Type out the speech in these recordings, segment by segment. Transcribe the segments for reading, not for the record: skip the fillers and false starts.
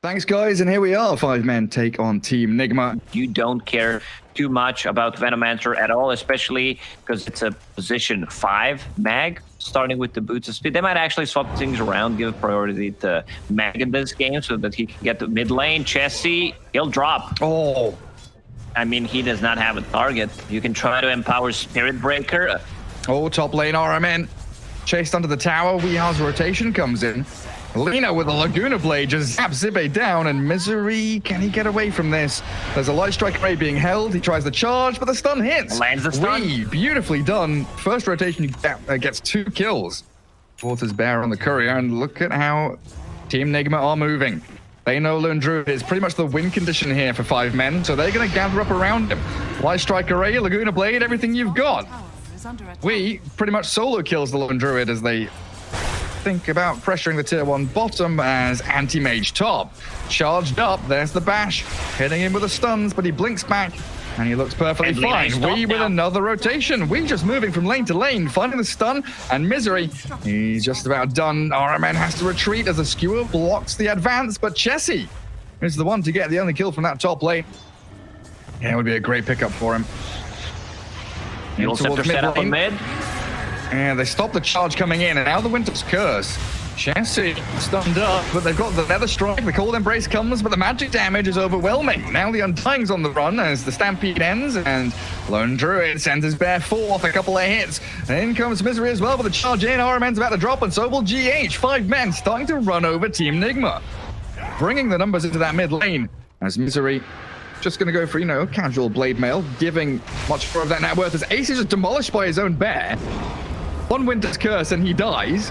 Thanks, guys, and here we are. 5-man take on Team NIGMA. You don't care too much about Venomancer at all, especially because it's a position 5 mag, starting with the boots of speed. They might actually swap things around, give priority to mag in this game so that he can get to mid lane. Chessie, he'll drop. Oh. I mean, he does not have a target. You can try to empower Spirit Breaker. Oh, top lane RMN. Chased under the tower. Weeha's rotation comes in. Lina with a Laguna Blade just zaps Zibe down, and Misery, can he get away from this? There's a Light Strike Ray being held. He tries the charge, but the stun hits. Lands the stun. Wee, beautifully done. First rotation gets 2 kills. Water's Bear on the courier, and look at how Team NIGMA are moving. They know Lone Druid is pretty much the win condition here for 5 men, so they're going to gather up around him. Light Strike Array, Laguna Blade, everything you've got. We pretty much solo kills the Lone Druid as they think about pressuring the tier 1 bottom as anti-mage top. Charged up, there's the bash. Hitting him with the stuns, but he blinks back and he looks perfectly fine. We with another rotation. We just moving from lane to lane, finding the stun, and Misery, he's just about done. RMN has to retreat as the skewer blocks the advance, but Chessie is the one to get the only kill from that top lane. Yeah, it would be a great pickup for him. You'll Scepter set up on mid. And they stop the charge coming in, and now the Winter's Curse. Chessie stunned up, but they've got the Nether Strike. The Cold Embrace comes, but the magic damage is overwhelming. Now the Undying's on the run as the Stampede ends, and Lone Druid sends his bear forth, a couple of hits. And in comes Misery as well with the charge in. RMN's about to drop, and so will GH. 5 men starting to run over Team NIGMA, bringing the numbers into that mid lane as Misery just going to go for, you know, casual blade mail, giving much more of that net worth as Ace is just demolished by his own bear. One Winter's Curse and he dies.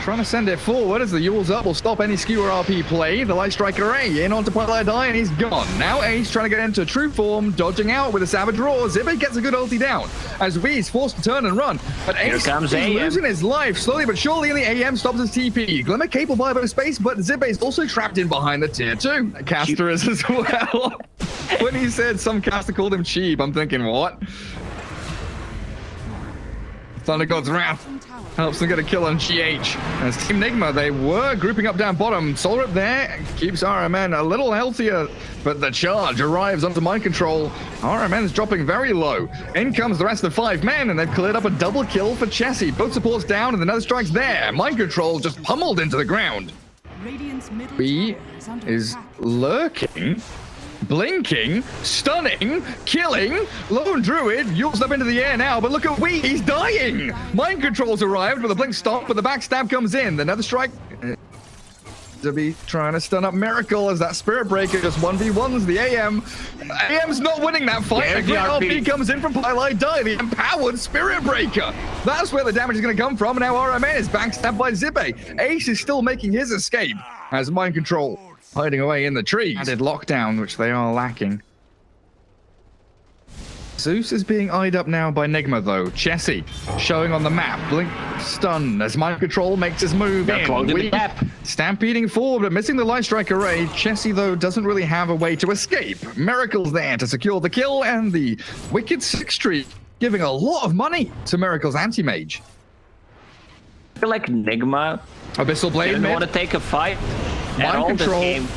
Trying to send it forward as the Yule's Up will stop any skewer RP play. The Light Strike Array in onto Twilight Eye and he's gone. Now Ace trying to get into true form, dodging out with a Savage Roar. Zibe gets a good ulti down as Wee's forced to turn and run. But Ace is losing his life slowly but surely, and the AM stops his TP. Glimmer capable by both space, but Zibe is also trapped in behind the tier 2. Caster is as well. When he said some caster called him cheap, I'm thinking, what? Thunder God's Wrath helps them get a kill on GH. As Team NIGMA, they were grouping up down bottom. Solar up there keeps RMN a little healthier, but the charge arrives onto mind control. RMN's dropping very low. In comes the rest of 5 men, and they've cleared up a double kill for Chessie. Both supports down, and another strike's there. Mind control just pummeled into the ground. B is lurking, blinking, stunning, killing. Lone Druid yules up into the air now, but look at Wee, he's dying. Mind control's arrived with a blink stop, but the backstab comes in. Another strike to be trying to stun up Miracle as that Spirit Breaker just 1v1s the AM. AM's not winning that fight. A great RP comes in from Twilight Die, the empowered Spirit Breaker. That's where the damage is going to come from. Now RMN is backstabbed by Zibe. Ace is still making his escape as Mind Control hiding away in the trees. Added lockdown, which they are lacking. Zeus is being eyed up now by NIGMA, though. Chessie showing on the map. Blink, stun as Mind Control makes his move in. Stampeding forward, but missing the Light Strike Array. Chessie, though, doesn't really have a way to escape. Miracle's there to secure the kill, and the Wicked 6 tree giving a lot of money to Miracle's anti-mage. I feel like NIGMA Abyssal Blade didn't want to take a fight at all this game.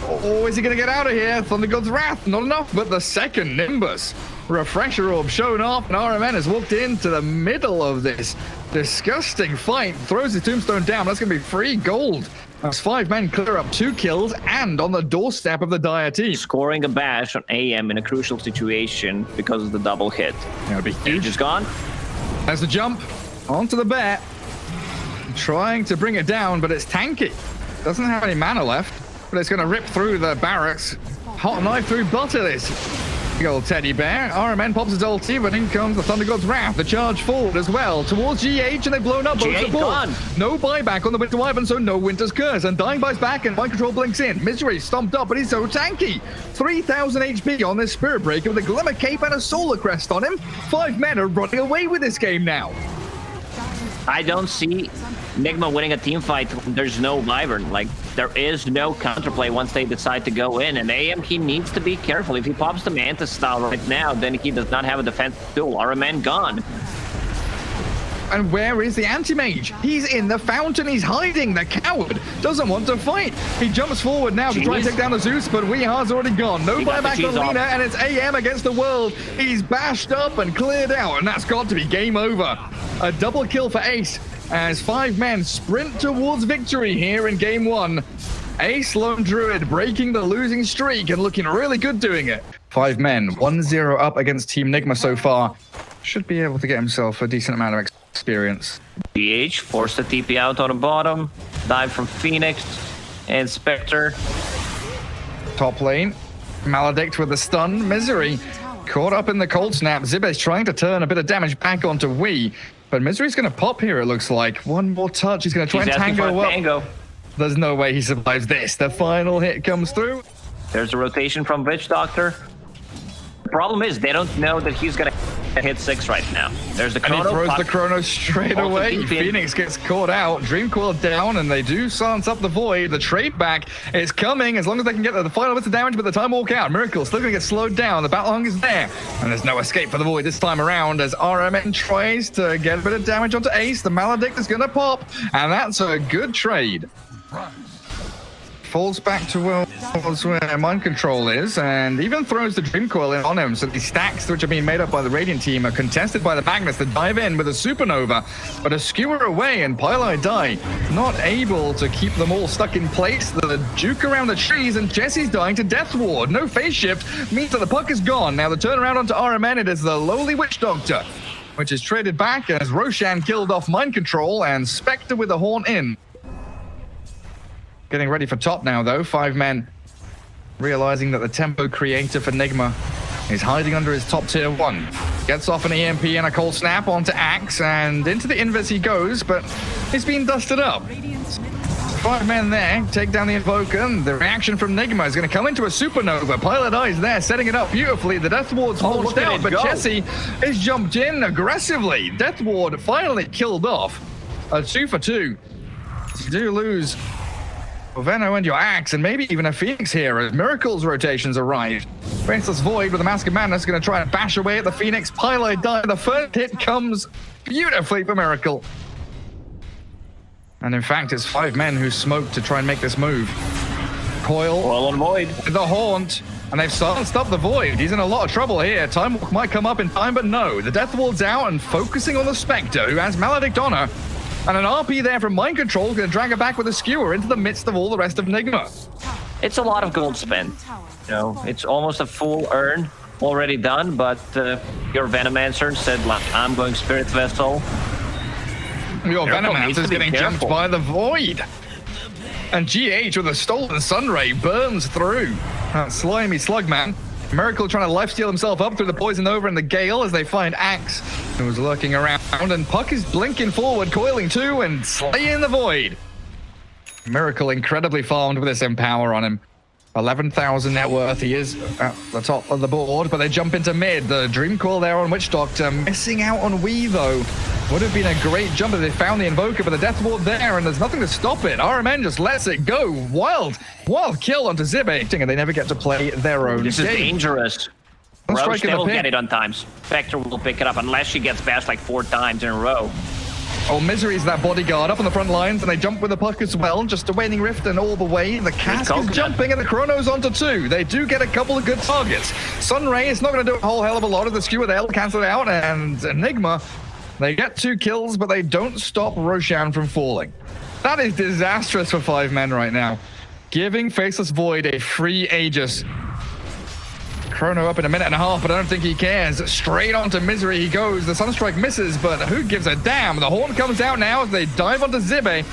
Oh, is he going to get out of here? Thunder God's Wrath, not enough, but the second Nimbus. Refresher Orb shown off, and RMN has walked into the middle of this disgusting fight. Throws his tombstone down. That's going to be free gold. As 5 men clear up 2 kills and on the doorstep of the Dire team. Scoring a bash on AM in a crucial situation because of the double hit. That would be huge. Age is gone. There's the jump onto the bear. Trying to bring it down, but it's tanky. Doesn't have any mana left. But it's going to rip through the barracks. Hot knife through butter this. Big old teddy bear. RMN pops his ulti, but in comes the Thunder God's Wrath. The charge forward as well towards GH, and they've blown up both supports. No buyback on the Winter Wyvern, so no Winter's Curse. And Dying buys back, and Mind Control blinks in. Misery stomped up, but he's so tanky. 3,000 HP on this Spirit Breaker with a Glimmer Cape and a Solar Crest on him. 5 men are running away with this game now. I don't see NIGMA winning a team fight when there's no Wyvern. Like, there is no counterplay once they decide to go in. And AM, he needs to be careful. If he pops the Manta style right now, then he does not have a defense tool. RMN gone. And where is the anti-mage? He's in the fountain. He's hiding. The coward doesn't want to fight. He jumps forward now to try and take down the Zeus, but Weehar's already gone. No buyback on Lina, and it's AM against the world. He's bashed up and cleared out, and that's got to be game over. A double kill for Ace as 5 men sprint towards victory here in game 1. Ace Lone Druid breaking the losing streak and looking really good doing it. 5 men, 1-0 up against Team NIGMA so far. Should be able to get himself a decent amount of experience. BH forced the TP out on the bottom. Dive from Phoenix and Spectre. Top lane, Maledict with the stun. Misery caught up in the cold snap. Zibe's trying to turn a bit of damage back onto Wee. But Misery's going to pop here, it looks like. One more touch. He's going to try and tango up. Tango. There's no way he survives this. The final hit comes through. There's a rotation from Witch Doctor. The problem is they don't know that he's going to hit 6 right now. There's the Chrono. And he throws the Chrono straight away. Phoenix gets caught out. Dreamcoil down, and they do silence up the Void. The trade back is coming as long as they can get the final bits of damage, but the time walk out. Miracle still going to get slowed down. The Battle Hunger is there, and there's no escape for the Void this time around as RMN tries to get a bit of damage onto Ace. The Maledict is going to pop, and that's a good trade. Falls back towards where Mind Control is, and even throws the Dreamcoil in on him, so the stacks which are being made up by the Radiant team are contested by the Magnus to dive in with a Supernova, but a Skewer away and Pylai die, not able to keep them all stuck in place. The juke around the trees, and Jesse's dying to Death Ward. No phase shift means that the puck is gone. Now the turnaround onto RMN, it is the lowly Witch Doctor, which is traded back as Roshan killed off Mind Control and Spectre with a horn in. Getting ready for top now, though. 5 men realizing that the tempo creator for NIGMA is hiding under his top tier 1. Gets off an EMP and a cold snap onto Axe, and into the invis he goes, but he's been dusted up. 5 men there, take down the Invoker, and the reaction from NIGMA is going to come into a Supernova. Pilot Eyes there, setting it up beautifully. The Death Ward's launched out, but Jesse is jumped in aggressively. Death Ward finally killed off. A 2 for 2. You do lose Veno and your Axe, and maybe even a Phoenix here as Miracle's rotations arrive. Faceless Void with the Mask of Madness going to try and bash away at the Phoenix. Pylai die. The first hit comes beautifully for Miracle. And in fact, it's 5 men who smoke to try and make this move. Coil on Void. The Haunt, and they've silenced up the Void. He's in a lot of trouble here. Time Walk might come up in time, but no. The Death Ward's out and focusing on the Spectre, who has Maledict on her. And an RP there from Mind Control is going to drag her back with a Skewer into the midst of all the rest of NIGMA. It's a lot of gold spent. You know, it's almost a full earn already done, but your Venomancer said, like, I'm going Spirit Vessel. Your Venomancer is getting jumped by the Void. And GH with a stolen Sunray burns through that slimy Slugman. Miracle trying to lifesteal himself up through the Poison Over and the Gale as they find Axe, who was lurking around, and Puck is blinking forward, coiling too, and slaying the Void. Miracle incredibly farmed with this Empower on him. 11,000 net worth. He is at the top of the board, but they jump into mid. The Dreamcoil there on Witch Doctor, missing out on Wee though. Would have been a great jump if they found the Invoker, but the Death Ward there, and there's nothing to stop it. RMN just lets it go. Wild kill onto Zibe, and they never get to play their own This game. is dangerous. Roche, they will get it on times. Spectre will pick it up unless she gets bashed like 4 times in a row. Oh, Misery's that bodyguard up on the front lines, and they jump with the puck as well. Just a Waning Rift and all the way. The Cask is jumping, and the Chrono's onto 2. They do get a couple of good targets. Sunray is not going to do a whole hell of a lot of the Skewer. They'll cancel it out, and Enigma, they get 2 kills, but they don't stop Roshan from falling. That is disastrous for 5 men right now. Giving Faceless Void a free Aegis. Chrono up in a minute and a half, but I don't think he cares. Straight onto Misery he goes. The Sunstrike misses, but who gives a damn? The Horn comes out now as they dive onto Zibe.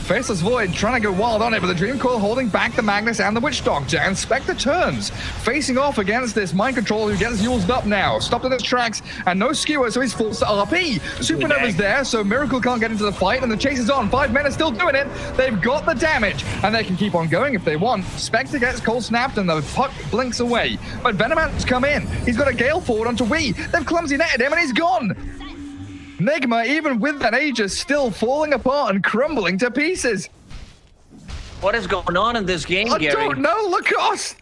Faceless Void trying to go wild on it, but the Dreamcoil holding back the Magnus and the Witch Doctor, and Spectre turns, facing off against this Mind Control who gets used up now. Stopped in his tracks, and no Skewer, so he's forced to RP. Supernova's there, so Miracle can't get into the fight, and the chase is on. 5 men are still doing it. They've got the damage, and they can keep on going if they want. Spectre gets cold snapped, and the puck blinks away. But Venomancer's come in. He's got a Gale forward onto Wee. They've clumsy netted him, and he's gone. NIGMA, even with that Aegis, still falling apart and crumbling to pieces. What is going on in this game, Gary? I don't know, Lacoste!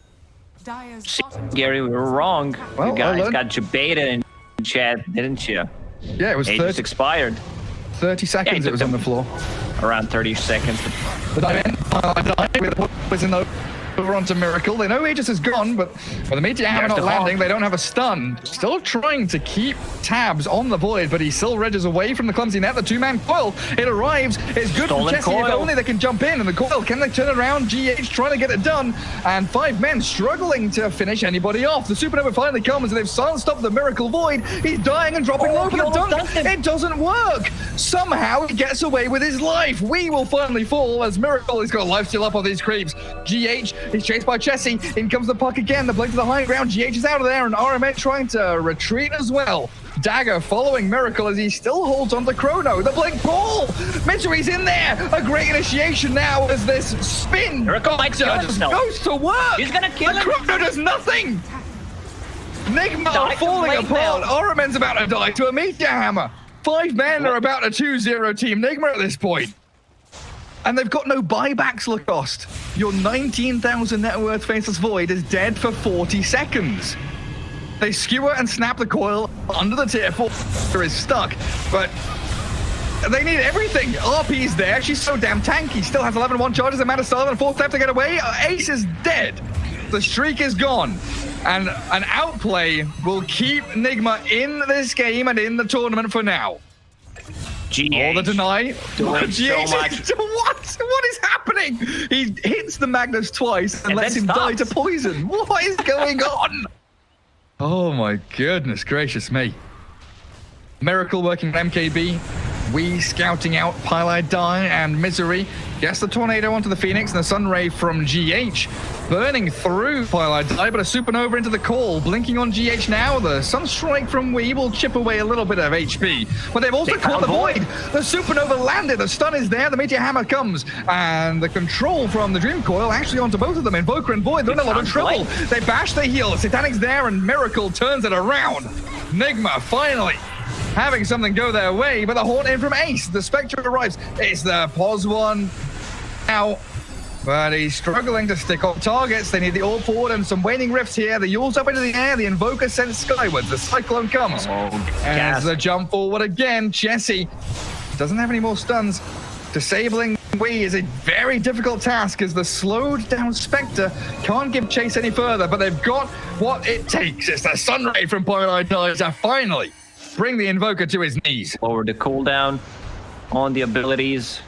Gary, we were wrong. Well, you guys got you baited in chat, didn't you? Yeah, it was Aegis expired. 30 seconds it it was on the floor. Around 30 seconds. The dive with the poison over onto Miracle. They know Aegis is gone, but with the Meteor Hammer not landing, they don't have a stun. Still trying to keep tabs on the Void, but he still redges away from the clumsy net. The two-man coil, it arrives. It's good for Jesse if only they can jump in. And the coil, can they turn around? GH trying to get it done. And 5 men struggling to finish anybody off. The Supernova finally comes, and they've stopped the Miracle Void. He's dying and dropping low for the dunk. It doesn't work. Somehow he gets away with his life. We will finally fall as Miracle has got a lifesteal up on these creeps. GH is chased by Chessie. In comes the puck again. The blink to the high ground. GH is out of there, and RMN trying to retreat as well. Dagger following Miracle as he still holds on to Chrono. The blink ball! Misery's in there! A great initiation now as this spin Miracle might kill himself. goes to work! He's gonna kill him! Chrono does nothing! NIGMA falling apart. RMN's about to die to a Meteor Hammer. 5 men are about to 2-0 team NIGMA at this point. And they've got no buybacks, Lacoste. Your 19,000 net worth Faceless Void is dead for 40 seconds. They skewer and snap the coil under the tier 4 is stuck, but they need everything. RP's there. She's so damn tanky. Still has 11-1 charges. Amanda Starr and 4th step to get away. Ace is dead. The streak is gone. And an outplay will keep NIGMA in this game and in the tournament for now. All the deny. Doing so much. What is happening? He hits the Magnus twice and lets him die to poison. What is going on? Oh my goodness gracious me. Miracle working with MKB. We scouting out Pylai Die and Misery. Gets the tornado onto the Phoenix and the Sunray from GH. Burning through Pylai Die, but a Supernova into the call. Blinking on GH now. The Sunstrike from Wee will chip away a little bit of HP. But they've also caught the Void. The Supernova landed. The stun is there. The Meteor Hammer comes. And the control from the Dream Coil actually onto both of them. Invoker and Void, they're in a lot of trouble. They bash, they heal. Satanic's there and Miracle turns it around. NIGMA finally having something go their way, but the Haunt in from Ace. The Spectre arrives. It's the pause one now, but he's struggling to stick on targets. They need the Orb forward and some waning rifts here. The Yule's up into the air. The Invoker sends skywards. The Cyclone comes. As the jump forward again, Chessie doesn't have any more stuns. Disabling Wee is a very difficult task as the slowed down Spectre can't give chase any further, but they've got what it takes. It's the Sunray from Pylai Die to finally bring the Invoker to his knees. Lower the cooldown on the abilities.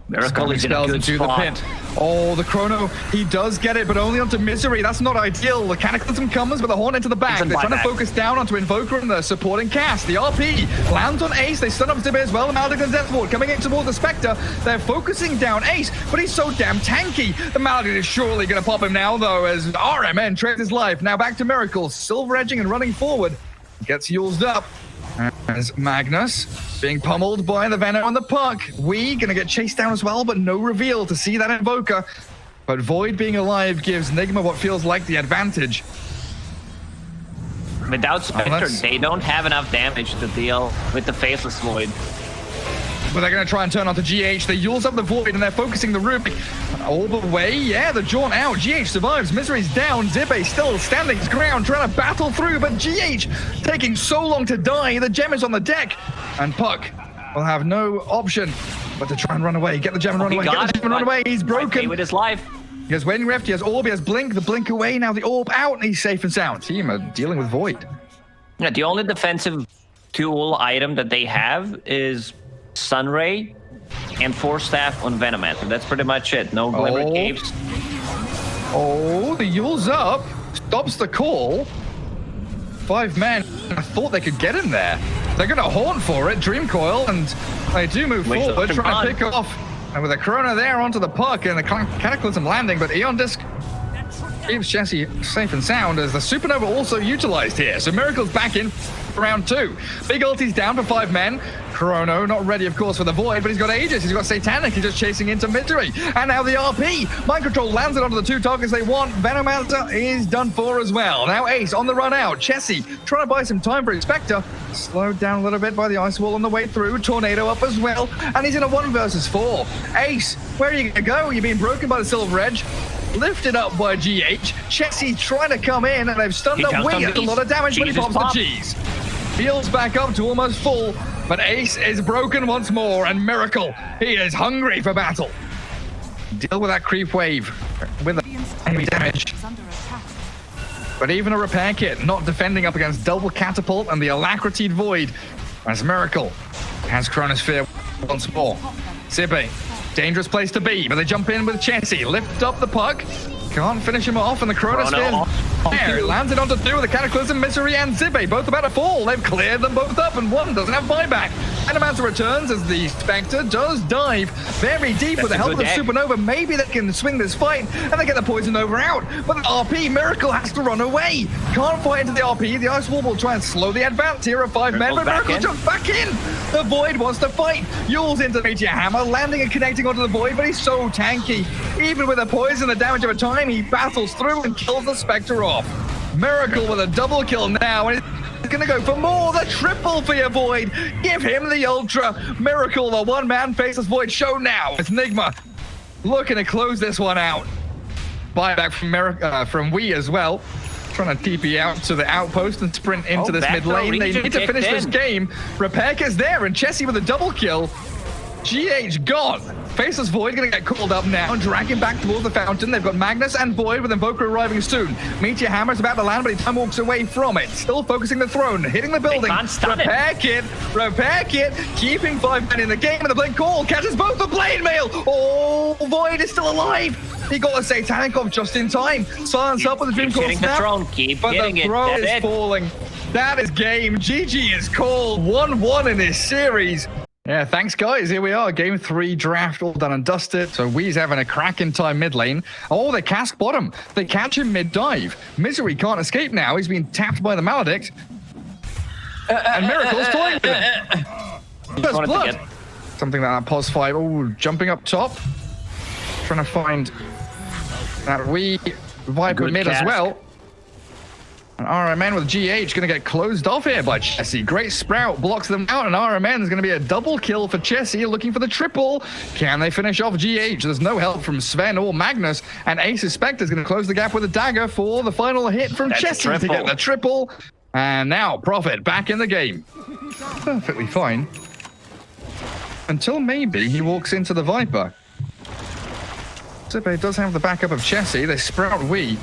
Miracle is in a good spot. Oh, the Chrono, he does get it, but only onto Misery. That's not ideal. The Cataclysm comes with a Horn into the back. They're trying to focus down onto Invoker and the supporting cast. The RP lands on Ace. They stun up Zib as well. The Maledict Death Ward coming in towards the Spectre. They're focusing down Ace, but he's so damn tanky. The Maledict is surely going to pop him now, though, as RMN trades his life. Now back to Miracle, silver edging and running forward. Gets Yulesed up. As Magnus being pummeled by the Venom on the puck. We gonna get chased down as well, but no reveal to see that Invoker. But Void being alive gives NIGMA what feels like the advantage. Without Spectre, they don't have enough damage to deal with the Faceless Void. But they're going to try and turn onto GH. They Yules up the Void and they're focusing the Rubik all the way. Yeah, the jaunt out. GH survives. Misery's down. Zippe still standing his ground, trying to battle through. But GH taking so long to die. The gem is on the deck. And Puck will have no option but to try and run away. Get the gem and run away. Get the gem and run away. He's broken. With his life. He has Waning Rift. He has Orb. He has Blink. The Blink away. Now the Orb out. And he's safe and sound. Team are dealing with Void. Yeah, the only defensive tool item that they have is Sunray and Force Staff on Venomancer. That's pretty much it. No Glimmer Caves. Oh, the Yule's up. Stops the call. 5 men. I thought they could get in there. They're going to Haunt for it. Dream Coil. And they do move forward, trying to pick off. And with a Corona there onto the puck and the Cataclysm landing. But Eon Disc keeps Chessie safe and sound as the Supernova also utilized here. So Miracle's back in for round 2. Big ulti's down for 5 men. Chrono not ready, of course, for the Void, but he's got Aegis. He's got Satanic. He's just chasing into Misery. And now the RP. Mind Control lands it onto the 2 targets they want. Venomancer is done for as well. Now Ace on the run out. Chessie trying to buy some time for his Spectre. Slowed down a little bit by the Ice Wall on the way through. Tornado up as well. And he's in a 1 versus 4. Ace, where are you going to go? You're being broken by the Silver Edge. Lifted up by GH. Chessie trying to come in, and they've stunned up Wee. It's a lot of damage, but he pops the G's. Heals back up to almost full, but Ace is broken once more, and Miracle, he is hungry for battle. Deal with that creep wave with heavy damage. But even a repair kit not defending up against double catapult and the alacrity void, as Miracle has Chronosphere once more. Zibe, dangerous place to be, but they jump in with Chessie, lift up the puck, can't finish him off, and the Chronosphere there. Lands it onto two with the Cataclysm, Misery, and Zibe, both about to fall. They've cleared them both up, and one doesn't have buyback. Animancer returns as the Spectre does dive very deep with the help of the Supernova. Maybe they can swing this fight, and they get the Poison Nova out. But the RP, Miracle has to run away. Can't fight into the RP. The Ice Wall will try and slow the advance here of 5 men, but Miracle jumps back in. The Void wants to fight. Yule's into Meteor Hammer, landing and connecting onto the Void, but he's so tanky. Even with the poison, the damage of a time, he battles through and kills the Spectre off. Miracle with a double kill now, and it's gonna go for more. The triple for your Void. Give him the Ultra. Miracle, the one-man faceless Void show now. It's NIGMA looking to close this one out. Buyback from Wii as well. Trying to TP out to the outpost and sprint into this mid lane. They need to finish this game. Repair Kit's there, and Chessie with a double kill. GH gone. Faceless Void gonna get called up now and dragging back towards the fountain. They've got Magnus and Void with Invoker arriving soon. Meteor Hammer's about to land, but he time walks away from it. Still focusing the throne, hitting the building. Repair Kit, keeping 5 men in the game, and the Blink Call catches both the Blade Mail. Oh, Void is still alive. He got a Satanic off just in time. Silence up with the Dream Core snap, but the throw is falling. That is game. GG is called 1-1 in this series. Yeah, thanks guys. Here we are, game 3 draft, all done and dusted. So Wee's having a cracking time mid lane. Oh, they cask bottom. They catch him mid dive. Misery can't escape now. He's been tapped by the Maledict. And Miracle's toying with him. First blood. Something like that, pos 5. Oh, jumping up top. Trying to find that Wee Viper mid as well. And RMN with GH going to get closed off here by Chessie. Great Sprout blocks them out, and RMN is going to be a double kill for Chessie, looking for the triple. Can they finish off GH? There's no help from Sven or Magnus, and Ace Spectre is going to close the gap with a dagger for the final hit from Chessie to get the triple. And now Prophet back in the game. Perfectly fine. Until maybe he walks into the Viper. Zibe does have the backup of Chessie. They sprout Wee.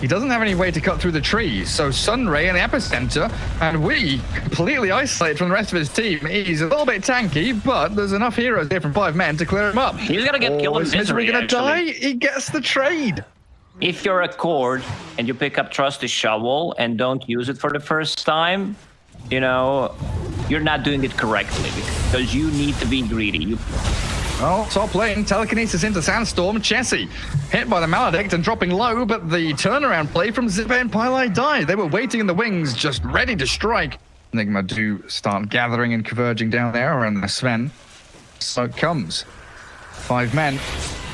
He doesn't have any way to cut through the trees, so Sunray in the epicenter, and Wee completely isolated from the rest of his team. He's a little bit tanky, but there's enough heroes here from 5 men to clear him up. He's gonna get killed in Misery. Is Misery gonna die? He gets the trade. If you're a Cord and you pick up Trusty Shovel and don't use it for the first time, you know, you're not doing it correctly because you need to be greedy. Oh, top lane, telekinesis into Sandstorm. Chessie hit by the Maledict and dropping low, but the turnaround play from Zibe and Pylai died. They were waiting in the wings, just ready to strike. NIGMA do start gathering and converging down there, and Sven. So it comes. 5 men.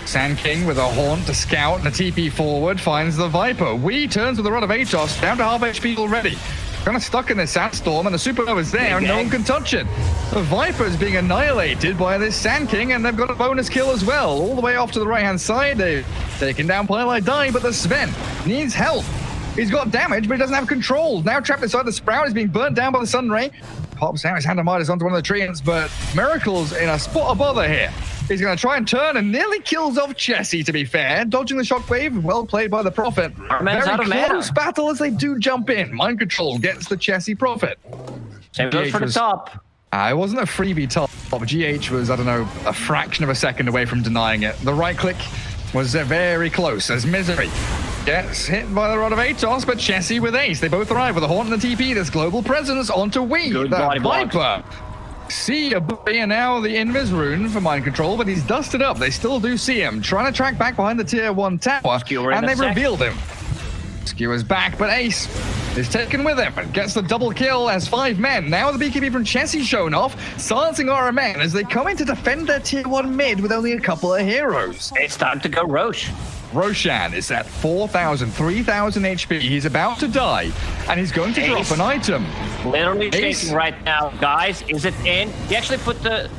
Sand King with a Haunt to scout and a TP forward finds the Viper. Wee turns with a Rod of Atos, down to half HP already. Kind of stuck in this Sandstorm, and the Supernova's there, and no one can touch it. The Viper is being annihilated by this Sand King, and they've got a bonus kill as well. All the way off to the right-hand side, they've taken down Pylai Die, but the Sven needs help. He's got damage, but he doesn't have control. Now trapped inside the Sprout, he's being burnt down by the Sunray. Pops out his Hand of Midas onto one of the treants, but Miracle's in a spot of bother here. He's going to try and turn and nearly kills off Chessie, to be fair. Dodging the shockwave, well played by the Prophet. Very close battle as they do jump in. Mind Control gets the Chessie Prophet. Same goes for the top. It wasn't a freebie top. GH was, I don't know, a fraction of a second away from denying it. The right click was very close as Misery gets hit by the Rod of Atos, but Chessie with Ace. They both arrive with a Haunt and the TP. There's global presence onto Wee. Good that body Viper. See a buddy, and now the Invis rune for Mind Control, but he's dusted up. They still do see him. Trying to track back behind the tier 1 tower, and they've revealed him. Skewer's back, but Ace is taken with him and gets the double kill as 5 men. Now the BKB from Chessie shown off, silencing RMN as they come in to defend their tier 1 mid with only a couple of heroes. It's time to go Roche. Roshan is at 4,000, 3,000 HP. He's about to die, and he's going to drop an item. Literally chasing right now. Guys, is it in? He actually put the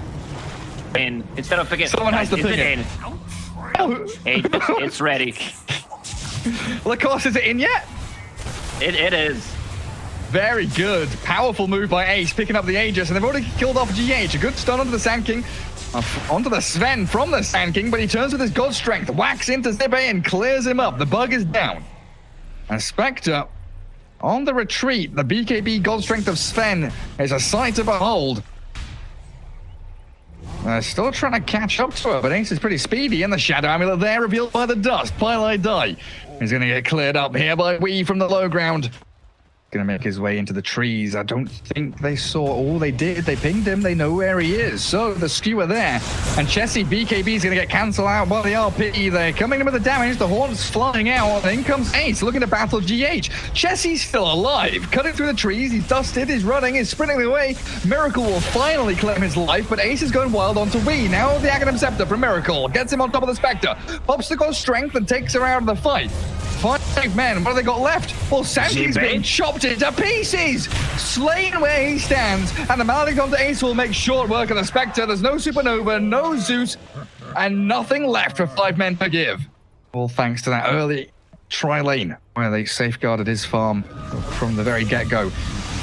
in instead of picking. Someone has to pick it. It's ready. Lacoste, is it in yet? It is. Very good. Powerful move by Ace, picking up the Aegis, and they've already killed off GH. A good stun onto the Sand King. Onto the Sven from the Sand King, but he turns with his God Strength, whacks into Zibe and clears him up. The bug is down. And Spectre on the retreat. The BKB God Strength of Sven is a sight to behold. Still trying to catch up to her, but Ace is pretty speedy. And the Shadow Amulet there, revealed by the dust. Pylai die. He's going to get cleared up here by Wee from the low ground. Going to make his way into the trees. I don't think they saw all they did. They pinged him. They know where he is. So the skewer there. And Chessie, BKB is going to get cancelled out by the RP. They're coming in with the damage. The Hornet's flying out. And in comes Ace looking to battle GH. Chessie's still alive. Cutting through the trees. He's dusted. He's running. He's sprinting away. Miracle will finally claim his life. But Ace is going wild onto Wee. Now the Aghanim Scepter from Miracle. Gets him on top of the Spectre. Pops the God Strength and takes her out of the fight. 5 men. What have they got left? Well, Sankey's been chopped into pieces. Slain where he stands. And the Maledict onto Ace will make short work of the Spectre. There's no Supernova, no Zeus, and nothing left for 5 men to give. All thanks to that early tri-lane where they safeguarded his farm from the very get-go.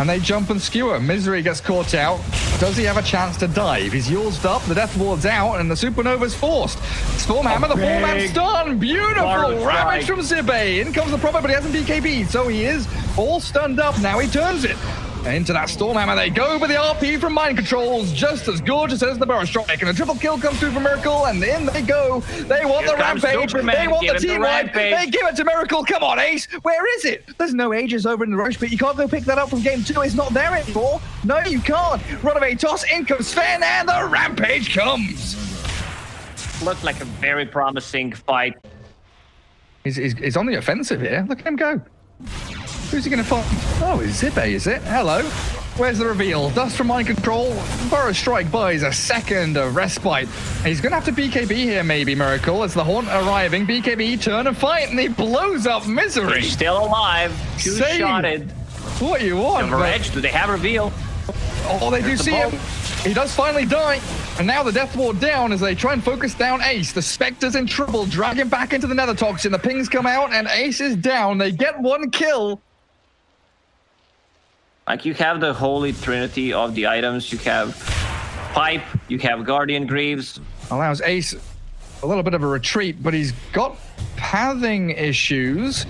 And they jump and skewer. Misery gets caught out. Does he have a chance to dive? He's yuled up, the Death Ward's out, and the Supernova's forced. Stormhammer, the 4-man stun. Beautiful ravage from Zibe. In comes the Prophet, but he hasn't BKB'd, so he is all stunned up. Now he turns it. Into that Stormhammer they go, but the RP from Mind Control's just as gorgeous as the Burrow Strike. And a triple kill comes through for Miracle, and in they go. They want the Rampage. They want the team wipe. They give it to Miracle. Come on, Ace. Where is it? There's no Aegis over in the Roche, but you can't go pick that up from game 2. It's not there anymore. No, you can't. Runaway toss, in comes Sven, and the Rampage comes. Looked like a very promising fight. He's on the offensive here. Look at him go. Who's he going to fight? Oh, it's Zibe, is it? Hello. Where's the reveal? Dust from Mind Control. Burrow Strike buys a second of respite. He's going to have to BKB here, maybe, Miracle. As the Haunt arriving. BKB, turn and fight, and he blows up Misery. He's still alive. Two-shotted. What you want? Silver Edge, do they have reveal? Oh, they do see him. He does finally die. And now the Death Ward down as they try and focus down Ace. The Spectre's in trouble. Drag him back into the Nether Toxin. The pings come out, and Ace is down. They get 1 kill. Like, you have the holy trinity of the items. You have Pipe, you have Guardian Greaves. Allows Ace a little bit of a retreat, but he's got pathing issues.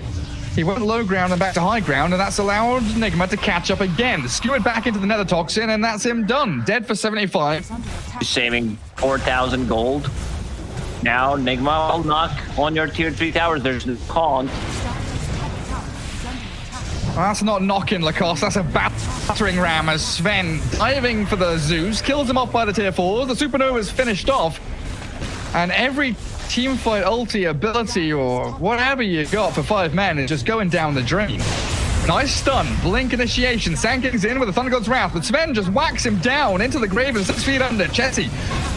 He went low ground and back to high ground, and that's allowed NIGMA to catch up again. Skewered back into the Nether Toxin, and that's him done. Dead for 75. He's saving 4,000 gold. Now NIGMA will knock on your tier 3 towers. There's no con. That's not knocking Lacoste, that's a battering ram as Sven diving for the Zeus, kills him off by the tier 4s. The Supernova's finished off, and every teamfight ulti ability or whatever you got for 5 men is just going down the drain. Nice stun, blink initiation, Sand King's in with the Thunder God's Wrath, but Sven just whacks him down into the grave and 6 feet under. Chessie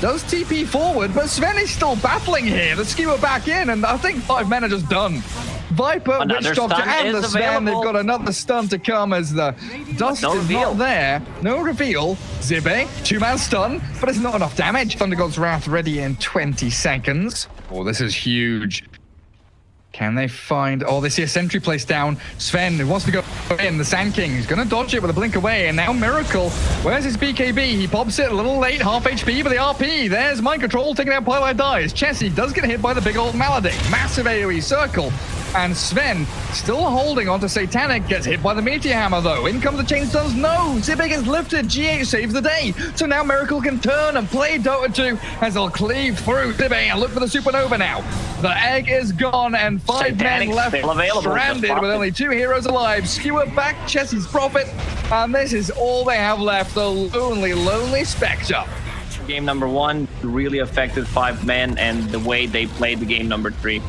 does TP forward, but Sven is still battling here. The skewer back in, and I think 5 men are just done. Viper, Witch Doctor, and the Sven, they've got another stun to come as the dust is not there. No reveal. Zibe, 2-man stun, but it's not enough damage. Thunder God's Wrath ready in 20 seconds. Oh, this is huge. Can they find... Oh, they see a sentry placed down. Sven, who wants to go in. The Sand King, he's going to dodge it with a blink away. And now Miracle. Where's his BKB? He pops it a little late. Half HP for the RP. There's Mind Control taking out Pylai dies. Chessie does get hit by the big old Maledict. Massive AoE circle. And Sven, still holding on to Satanic, gets hit by the Meteor Hammer, though. In comes the Chainstones. No! Zibe gets lifted. GH saves the day. So now Miracle can turn and play Dota 2 as they'll cleave through Zibe and look for the Supernova now. The egg is gone, and 5 men left stranded with only 2 heroes alive. Skewer back Chessie's Prophet, and this is all they have left. The lonely, lonely Spectre. Game number 1 really affected 5 men and the way they played the game number 3.